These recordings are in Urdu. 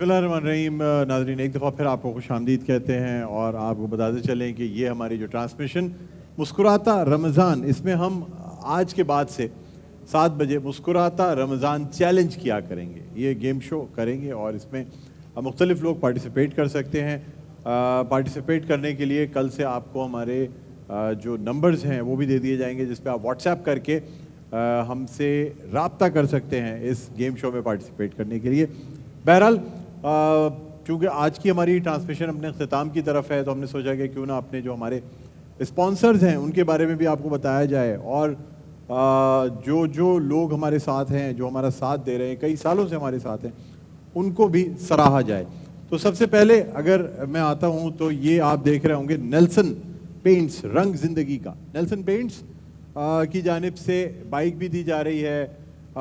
بسم اللہ الرحمن الرحیم. ناظرین ایک دفعہ پھر آپ کو خوش آمدید کہتے ہیں اور آپ کو بتاتے چلیں کہ یہ ہماری جو ٹرانسمیشن مسکراتا رمضان، اس میں ہم آج کے بعد سے 7 بجے مسکراتا رمضان چیلنج کیا کریں گے. یہ گیم شو کریں گے اور اس میں مختلف لوگ پارٹیسپیٹ کر سکتے ہیں. پارٹیسپیٹ کرنے کے لیے کل سے آپ کو ہمارے جو نمبرز ہیں وہ بھی دے دیے جائیں گے، جس پہ آپ واٹس ایپ کر کے ہم سے رابطہ کر سکتے ہیں اس گیم شو میں پارٹیسپیٹ کرنے کے لیے. بہرحال چونکہ آج کی ہماری ٹرانسمیشن اپنے اختتام کی طرف ہے تو ہم نے سوچا کہ کیوں نہ اپنے جو ہمارے اسپانسرز ہیں ان کے بارے میں بھی آپ کو بتایا جائے، اور جو لوگ ہمارے ساتھ ہیں، جو ہمارا ساتھ دے رہے ہیں، کئی سالوں سے ہمارے ساتھ ہیں، ان کو بھی سراہا جائے. تو سب سے پہلے اگر میں آتا ہوں تو یہ آپ دیکھ رہے ہوں گے نیلسن پینٹس رنگ زندگی کا. نیلسن پینٹس کی جانب سے بائک بھی دی جا رہی ہے،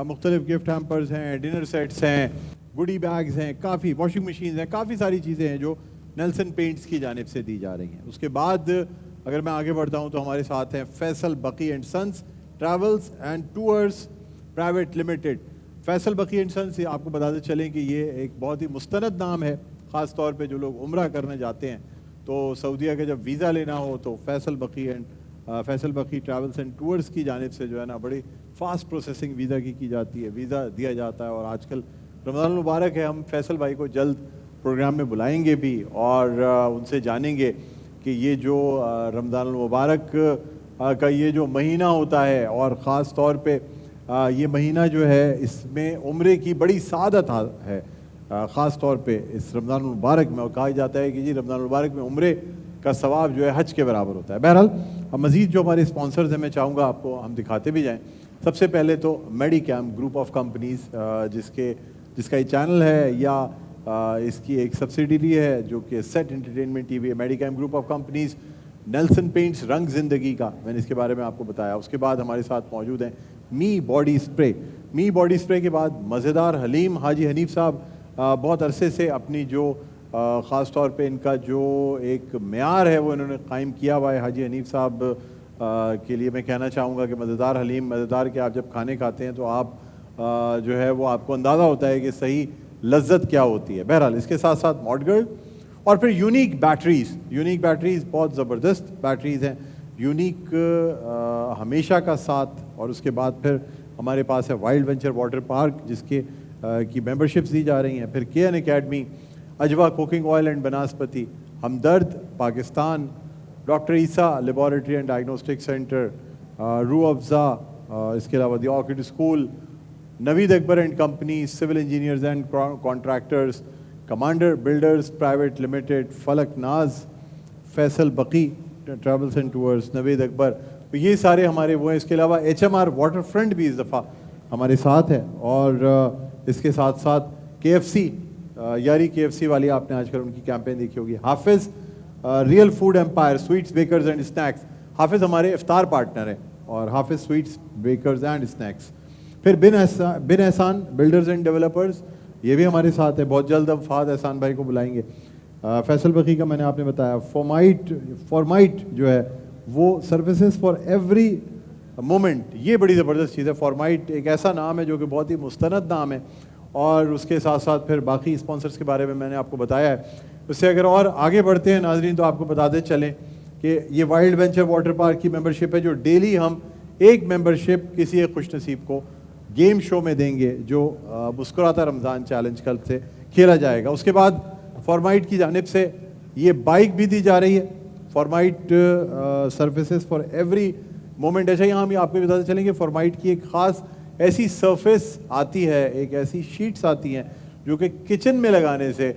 مختلف گفٹ ہیمپرز ہیں، ڈنر سیٹس ہیں، گوڈی بیگز ہیں، کافی واشنگ مشینز ہیں، کافی ساری چیزیں ہیں جو نیلسن پینٹس کی جانب سے دی جا رہی ہیں. اس کے بعد اگر میں آگے بڑھتا ہوں تو ہمارے ساتھ ہیں Faisal Baqi and sons travels and tours private limited. Faisal Baqi and since, آپ کو بتاتے چلیں کہ یہ ایک بہت ہی مستند نام ہے، خاص طور پہ جو لوگ عمرہ کرنے جاتے ہیں تو سعودیہ کا جب ویزا لینا ہو تو فیصل بقی ٹریولز اینڈ ٹورز کی جانب سے جو ہے نا بڑی فاسٹ پروسیسنگ ویزا کی جاتی ہے، ویزا دیا جاتا ہے. اور آج کل رمضان المبارک ہے، ہم فیصل بھائی کو جلد پروگرام میں بلائیں گے بھی اور ان سے جانیں گے کہ یہ جو رمضان المبارک کا یہ جو مہینہ ہوتا ہے، اور خاص طور پہ یہ مہینہ جو ہے اس میں عمرے کی بڑی سعادت ہے، خاص طور پہ اس رمضان المبارک میں. اور کہا جاتا ہے کہ جی رمضان المبارک میں عمرے کا ثواب جو ہے حج کے برابر ہوتا ہے. بہرحال مزید جو ہمارے اسپانسرز ہیں میں چاہوں گا آپ کو ہم دکھاتے بھی جائیں. سب سے پہلے تو میڈی کیم گروپ آف کمپنیز، جس کا یہ چینل ہے یا اس کی ایک سبسیڈری ہے جو کہ سیٹ انٹرٹینمنٹ ٹی وی ہے. Medicam group of companies, Nelson paints رنگ زندگی کا، میں نے اس کے بارے میں آپ کو بتایا. اس کے بعد ہمارے ساتھ موجود ہیں می باڈی اسپرے. می باڈی اسپرے کے بعد مزیدار حلیم. حاجی حنیف صاحب بہت عرصے سے اپنی جو خاص طور پہ ان کا جو ایک معیار ہے وہ انہوں نے قائم کیا ہوا ہے. حاجی حنیف صاحب کے لیے میں کہنا چاہوں گا کہ مزیدار حلیم، مزیدار کہ آپ جب کھانے کھاتے ہیں تو آپ جو ہے وہ آپ کو اندازہ ہوتا ہے کہ صحیح لذت کیا ہوتی ہے. بہرحال اس کے ساتھ ساتھ ماڈ گرل، اور پھر یونیک بیٹریز بہت زبردست بیٹریز ہیں. یونیک ہمیشہ کا ساتھ، اور اس کے بعد پھر ہمارے پاس ہے وائلڈ وینچر واٹر پارک جس کے کی ممبرشپس دی جا رہی ہیں. پھر کے این اکیڈمی، اجوا cooking oil and banaspati, Hamdard Pakistan, doctor Isa laboratory and diagnostic centre, روح افزا، اس کے علاوہ دی orchid school, Naveed Akbar and company, civil engineers and contractors, commander builders private limited, فلک ناز، فیصل بقی ٹریولز اینڈ ٹورز، نوید اکبر. تو یہ سارے ہمارے وہ ہیں. اس کے علاوہ H M R water front بھی اس دفعہ ہمارے ساتھ ہے. اور اس کے ساتھ ساتھ کے ایف سی، یاری کے ایف سی والی آپ نے آج کل ان کی کیمپین دیکھی ہوگی. Hafiz real food empire, sweets bakers and snacks. Hafiz ہمارے افطار پارٹنر ہیں، اور حافظ سویٹس بیکرز اینڈ اسنیکس. پھر Bin Ahsan builders and developers, یہ بھی ہمارے ساتھ ہے. بہت جلد ہم فہد احسان بھائی کو بلائیں گے. فیصل بقی کا میں نے آپ نے بتایا. فارمائٹ جو ہے وہ سروسز فار ایوری مومنٹ، یہ بڑی زبردست چیز ہے. فارمائٹ ایک ایسا نام ہے جو کہ بہت ہی مستند نام ہے. اور اس کے ساتھ ساتھ پھر باقی اسپانسرز کے بارے میں نے آپ کو بتایا ہے. اس سے اگر اور آگے بڑھتے ہیں ناظرین تو آپ کو بتاتے چلیں کہ یہ وائلڈ وینچر واٹر پارک کی ممبرشپ ہے جو ڈیلی ہم ایک ممبرشپ کسی ایک خوش نصیب کو گیم شو میں دیں گے جو مسکراتا رمضان چیلنج کل سے کھیلا جائے گا. اس کے بعد فارمائٹ کی جانب سے یہ بائک بھی دی جا رہی ہے، فارمائٹ سروسز فار ایوری مومنٹ. اچھا یہاں ہم آپ کو بتاتے چلیں کہ فارمائٹ کی ایک خاص ایسی سرفیس آتی ہے، ایک ایسی شیٹس آتی ہیں جو کہ کچن میں لگانے سے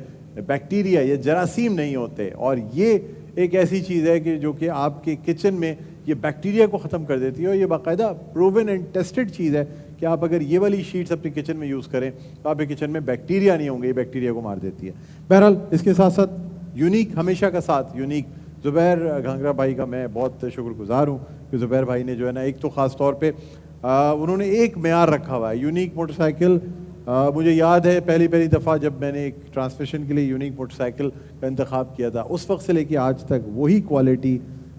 بیکٹیریا یا جراثیم نہیں ہوتے. اور یہ ایک ایسی چیز ہے کہ جو کہ آپ کے کچن میں یہ بیکٹیریا کو ختم کر دیتی ہے. اور یہ باقاعدہ پروون اینڈ ٹیسٹڈ چیز ہے کہ آپ اگر یہ والی شیٹس اپنے کچن میں یوز کریں تو آپ کے کچن میں بیکٹیریا نہیں ہوں گے، یہ بیکٹیریا کو مار دیتی ہے. بہرحال اس کے ساتھ ساتھ یونیک ہمیشہ کا ساتھ، یونیک زبیر گھانگرا بھائی کا میں بہت شکر گزار ہوں کہ زبیر بھائی نے جو ہے نا ایک تو خاص طور پہ انہوں نے ایک معیار رکھا ہوا ہے. یونیک موٹر سائیکل، مجھے یاد ہے پہلی دفعہ جب میں نے ایک ٹرانسمیشن کے لیے یونیک موٹر سائیکل کا انتخاب کیا تھا، اس وقت سے لے کے آج تک وہی کوالٹی،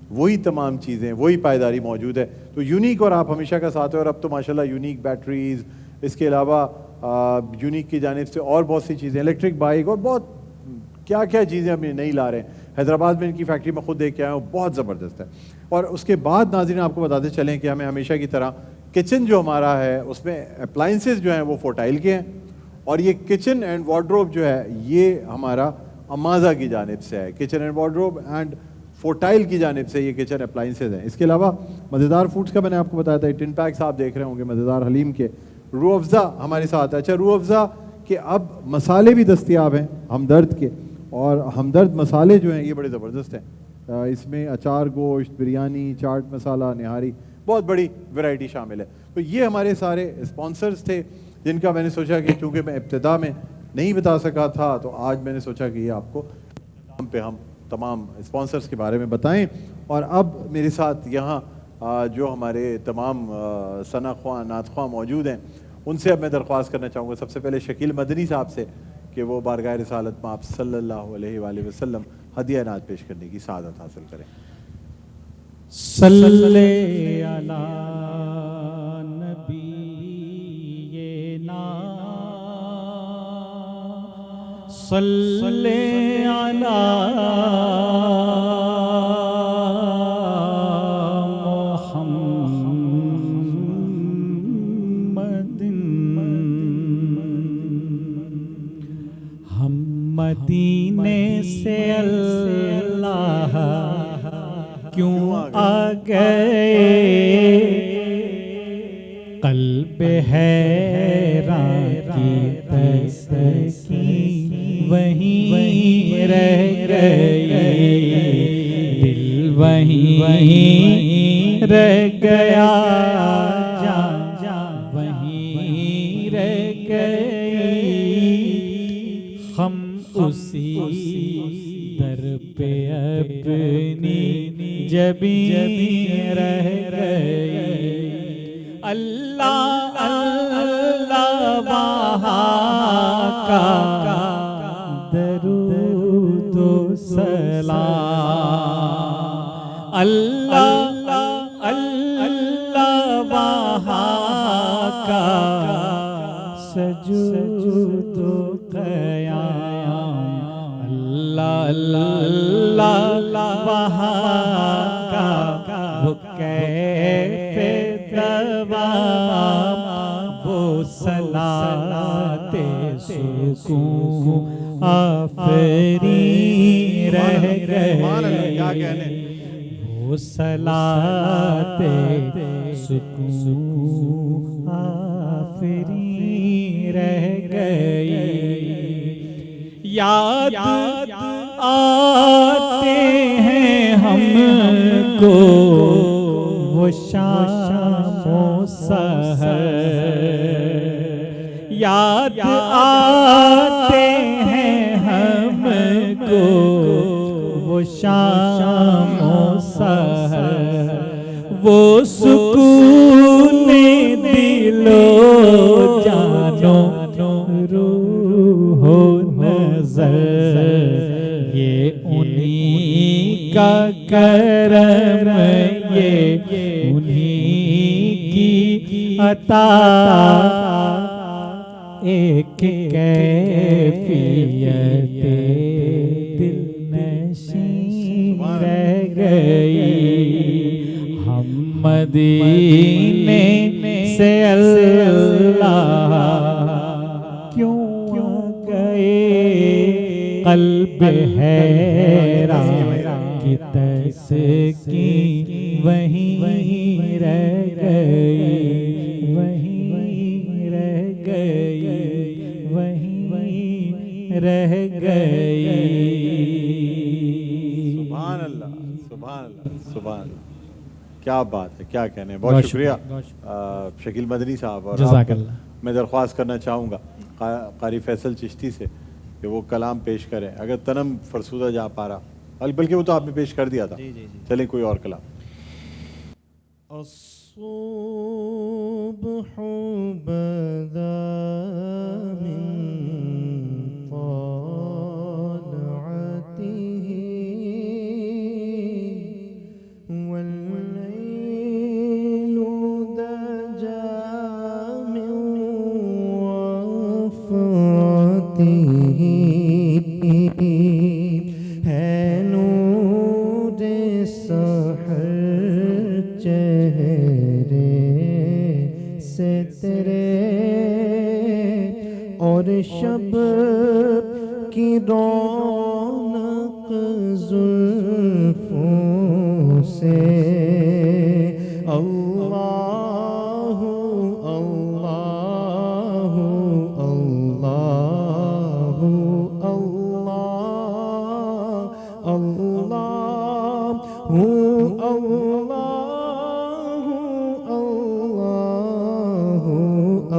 وہی تمام چیزیں، وہی پائیداری موجود ہے. تو یونیک اور آپ ہمیشہ کا ساتھ ہے. اور اب تو ماشاءاللہ یونیک بیٹریز، اس کے علاوہ یونیک کی جانب سے اور بہت سی چیزیں، الیکٹرک بائک اور بہت کیا کیا چیزیں ہم نئی لا رہے ہیں. حیدرآباد میں ان کی فیکٹری میں خود دیکھ کے آیا ہوں، بہت زبردست ہے. اور اس کے بعد ناظرین آپ کو بتاتے چلیں کہ ہمیں ہمیشہ کی طرح کچن جو ہمارا ہے اس میں اپلائنسز جو ہیں وہ فورٹائل کے ہیں، اور یہ کچن اینڈ وارڈروب جو ہے یہ ہمارا امازا کی جانب سے ہے. کچن اینڈ وارڈروب اینڈ فورٹائل کی جانب سے یہ کچن اپلائنسز ہیں. اس کے علاوہ مزیدار فوڈز کا میں نے آپ کو بتایا تھا، ٹن پیکس آپ دیکھ رہے ہوں گے مزیدار حلیم کے. روح افزا ہمارے ساتھ ہے. اچھا روح افزا کہ اب مسالے بھی دستیاب ہیں ہمدرد کے، اور ہمدرد مسالے جو ہیں یہ بڑے زبردست ہیں. اس میں اچار گوشت، بریانی، چاٹ مسالہ، نہاری، بہت بڑی ورائٹی شامل ہے. تو یہ ہمارے سارے اسپانسرز تھے جن کا میں نے سوچا کہ چونکہ میں ابتدا میں نہیں بتا سکا تھا تو آج میں نے سوچا کہ یہ آپ کو ہم پہ ہم تمام اسپانسرز کے بارے میں بتائیں. اور اب میرے ساتھ یہاں جو ہمارے تمام ثنا خواں نعت خواں موجود ہیں ان سے اب میں درخواست کرنا چاہوں گا سب سے پہلے شکیل مدنی صاحب سے کہ وہ بارگاہ رسالت میں آپ صلی اللہ علیہ وآلہ وسلم ہدیہ نعت پیش کرنے کی سعادت حاصل کریں. صلی علی نبینا صلی علی مدینے سے اللہ کیوں آ گئے، قلب حیران کی تسکین وہیں رہ گئی، دل وہیں رہ گیا، جان وہیں رہ گئی. ہم اسی در پہ اپنی جبیں رہ گئے. اللہ اللہ وہاں کا درود و سلام، اللہ اللہ وہاں کا سجود و قیام، اللہ اللہ وہاں کا وہ کیف دوام، وہ صلاۃ سکون آفرین رہ گئے، وہ صلاۃ سکون آفرین رہ گئی. یاد آتے ہیں ہم کو وہ شام و سحر، یاد آتے ہیں ہم کو وہ شام و سحر، وہ سکون دل و جانو روح و نظر، یہ انہی کا کرم، یہ انہی کی عطا، ایک کیفیت دل نشین رہ گئی. ہم مدینے سے اللہ کیوں گئے، قلب حیران کی تسکین وہیں رہ گئی، وہیں رہ گئی، وہیں رہ گئی. سبحان اللہ سبحان اللہ سبحان اللہ، کیا بات ہے، کیا کہنے. بہت شکریہ شکیل مدنی صاحب. اور جزاک اللہ. میں درخواست کرنا چاہوں گا قاری فیصل چشتی سے کہ وہ کلام پیش کریں اگر تنم فرسودہ جا پا رہا، بلکہ وہ تو آپ نے پیش کر دیا تھا. چلیں کوئی اور کلام. الصبح بدا من طالعته والليل دجى من شب کی رونق زلفوں سے اللہ اللہ اللہ اللہ اللہ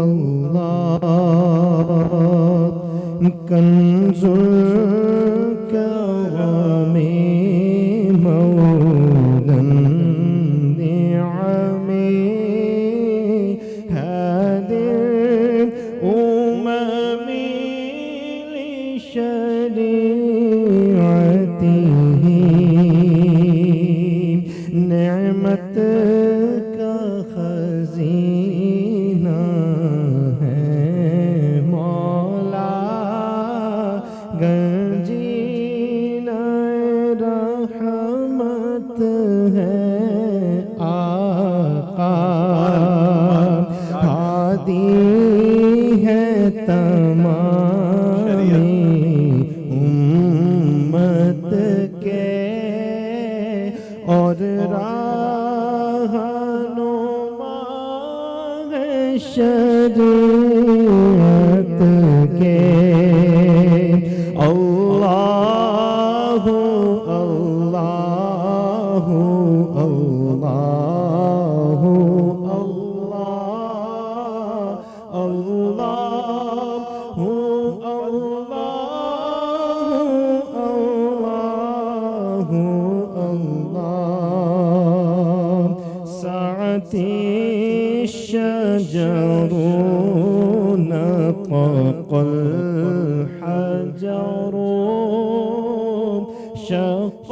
اللہ کنز الکرم مولا النعم هادي الأمم لشريعته نعمت کا خزینہ گنجینہ رحمت ہے آقا ہادی ہے تمام امت کے اور رہنما ہے شریعت کے اللہ اللہ اللہ اللہ اللہ اللہ اللہ سعتی الشجر نطق الحجر شق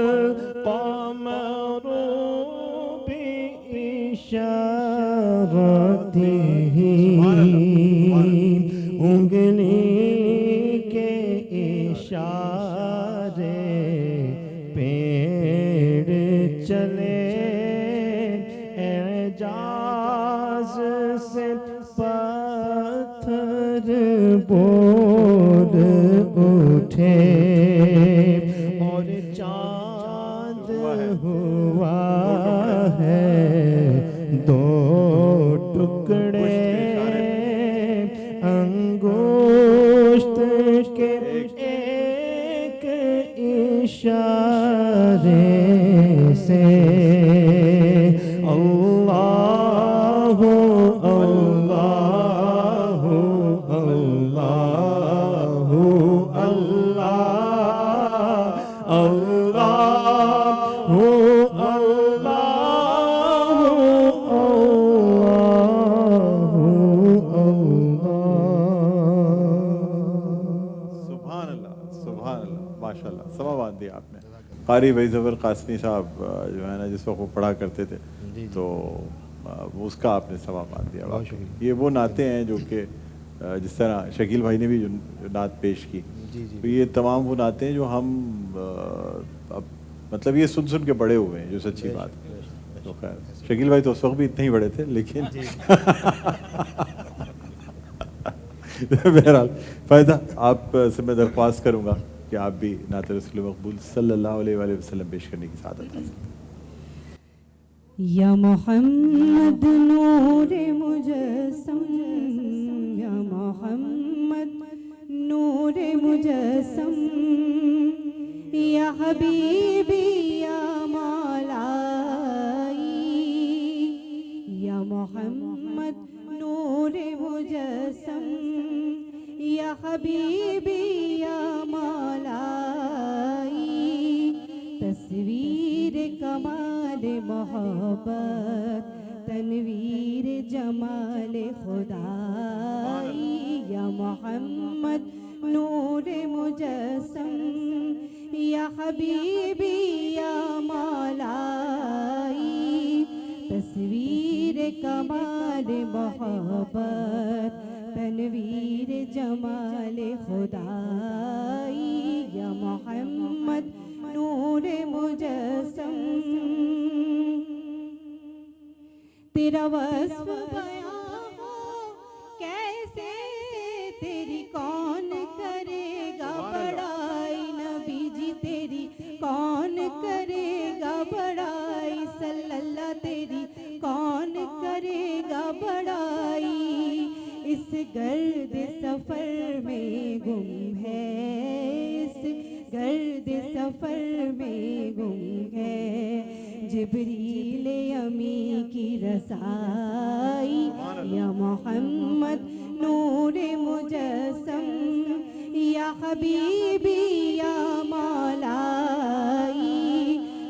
القمر بإشارته انگلی کے اشارے پیڑ چلے اعجاز سے پتھر بول اٹھے اور چاند ہوا ہے دو ٹکڑے انگشت کے ایک اشارے سے اللہ اللہ اللہ اللہ سما باندھ دیا آپ نے. قاری بھائی ظفر قاسمی صاحب جو ہے نا جس وقت وہ پڑھا کرتے تھے تو اس کا آپ نے سما باندھ دیا. یہ وہ نعتیں ہیں جو کہ جس طرح شکیل بھائی نے بھی جو نعت پیش کی تو یہ تمام وہ نعتیں ہیں جو ہم مطلب یہ سن سن کے بڑے ہوئے ہیں جو سچی بات ہے. تو خیر شکیل بھائی تو اس وقت بھی اتنے ہی بڑے تھے لیکن بہرحال فائدہ آپ سے میں درخواست کروں گا کہ آپ بھی نعت رسول مقبول صلی اللہ علیہ وآلہ وسلم پیش کرنے کی سعادت حاصل کریں. یا محمد نور مجسم یا محمد نور مجسم یا حبیبی یا مولائی یا محمد نور مجسم یا حبیبی یا مولائی تصویر کمال محبت تنویر جمال خدائی یا محمد نور مجسم یا حبیبی یا مولائی تصویر کمال محبت تنویر جمال خدائی یا محمد نور مجسم تیرا وصف بیان ہو کیسے تیری اس گرد سفر میں گم ہے، اس گرد سفر میں گم ہے، جبریل امی کی رسائی یا محمد نور مجسم، یا حبیبی یا مولائی،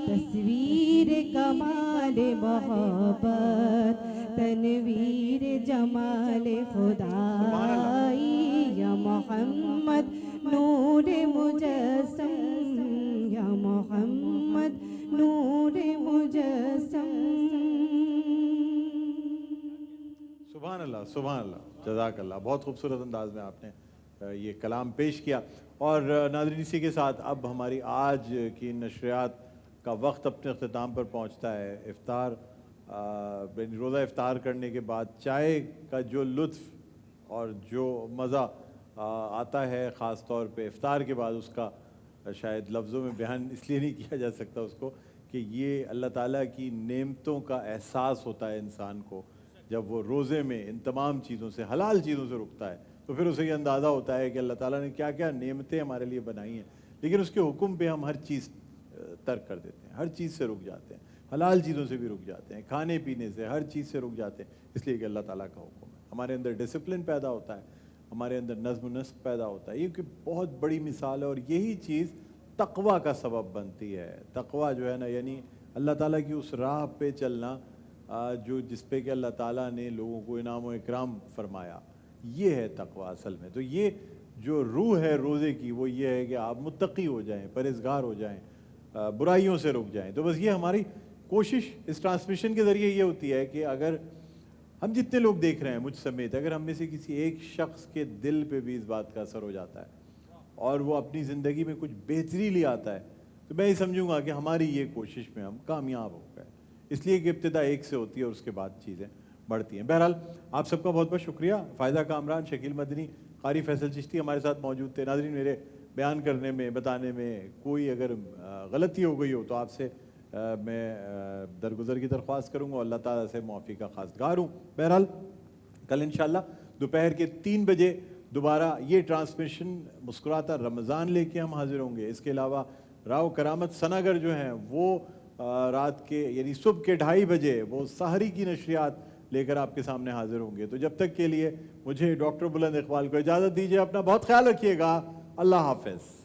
تصویر کمال محبت، تنویر جمال خدائی، یا محمد نور مجسم، یا محمد نور مجسم۔ سبحان اللہ، سبحان اللہ، جزاک اللہ، بہت خوبصورت انداز میں آپ نے یہ کلام پیش کیا۔ اور ناظرین، اسی کے ساتھ اب ہماری آج کی نشریات کا وقت اپنے اختتام پر پہنچتا ہے۔ افطار، روزہ افطار کرنے کے بعد چائے کا جو لطف اور جو مزہ آتا ہے، خاص طور پہ افطار کے بعد، اس کا شاید لفظوں میں بیان اس لیے نہیں کیا جا سکتا اس کو، کہ یہ اللہ تعالیٰ کی نعمتوں کا احساس ہوتا ہے انسان کو جب وہ روزے میں ان تمام چیزوں سے، حلال چیزوں سے رکتا ہے، تو پھر اسے یہ اندازہ ہوتا ہے کہ اللہ تعالیٰ نے کیا کیا نعمتیں ہمارے لیے بنائی ہیں، لیکن اس کے حکم پہ ہم ہر چیز ترک کر دیتے ہیں، ہر چیز سے رک جاتے ہیں، حلال چیزوں سے بھی رک جاتے ہیں، کھانے پینے سے، ہر چیز سے رک جاتے ہیں، اس لیے کہ اللہ تعالیٰ کا حکم ہے۔ ہمارے اندر ڈسپلن پیدا ہوتا ہے، ہمارے اندر نظم و نسق پیدا ہوتا ہے، یہ کہ بہت بڑی مثال ہے، اور یہی چیز تقویٰ کا سبب بنتی ہے۔ تقویٰ جو ہے نا، یعنی اللہ تعالیٰ کی اس راہ پہ چلنا جو جس پہ کہ اللہ تعالیٰ نے لوگوں کو انعام و اکرام فرمایا، یہ ہے تقویٰ اصل میں۔ تو یہ جو روح ہے روزے کی، وہ یہ ہے کہ آپ متقی ہو جائیں، پرہیزگار ہو جائیں، برائیوں سے رک جائیں۔ تو بس یہ ہماری کوشش اس ٹرانسمیشن کے ذریعے یہ ہوتی ہے کہ اگر ہم جتنے لوگ دیکھ رہے ہیں مجھ سمیت، اگر ہم میں سے کسی ایک شخص کے دل پہ بھی اس بات کا اثر ہو جاتا ہے اور وہ اپنی زندگی میں کچھ بہتری لے آتا ہے، تو میں یہ سمجھوں گا کہ ہماری یہ کوشش میں ہم کامیاب ہو گئے، اس لیے کہ ابتدا ایک سے ہوتی ہے اور اس کے بعد چیزیں بڑھتی ہیں۔ بہرحال آپ سب کا بہت بہت شکریہ۔ فائدہ کامران، شکیل مدنی، قاری فیصل چشتی ہمارے ساتھ موجود تھے۔ ناظرین، میرے بیان کرنے میں، بتانے میں کوئی اگر غلطی ہو گئی ہو تو آپ سے میں درگزر کی درخواست کروں گا، اللہ تعالیٰ سے معافی کا خواستگار ہوں۔ بہرحال کل انشاءاللہ دوپہر کے 3 بجے دوبارہ یہ ٹرانسمیشن مسکراتا رمضان لے کے ہم حاضر ہوں گے۔ اس کے علاوہ راؤ کرامت سناگر جو ہیں وہ رات کے یعنی صبح کے 2:30 بجے وہ سحری کی نشریات لے کر آپ کے سامنے حاضر ہوں گے۔ تو جب تک کے لیے مجھے ڈاکٹر بلند اقبال کو اجازت دیجیے، اپنا بہت خیال رکھیے گا، اللہ حافظ۔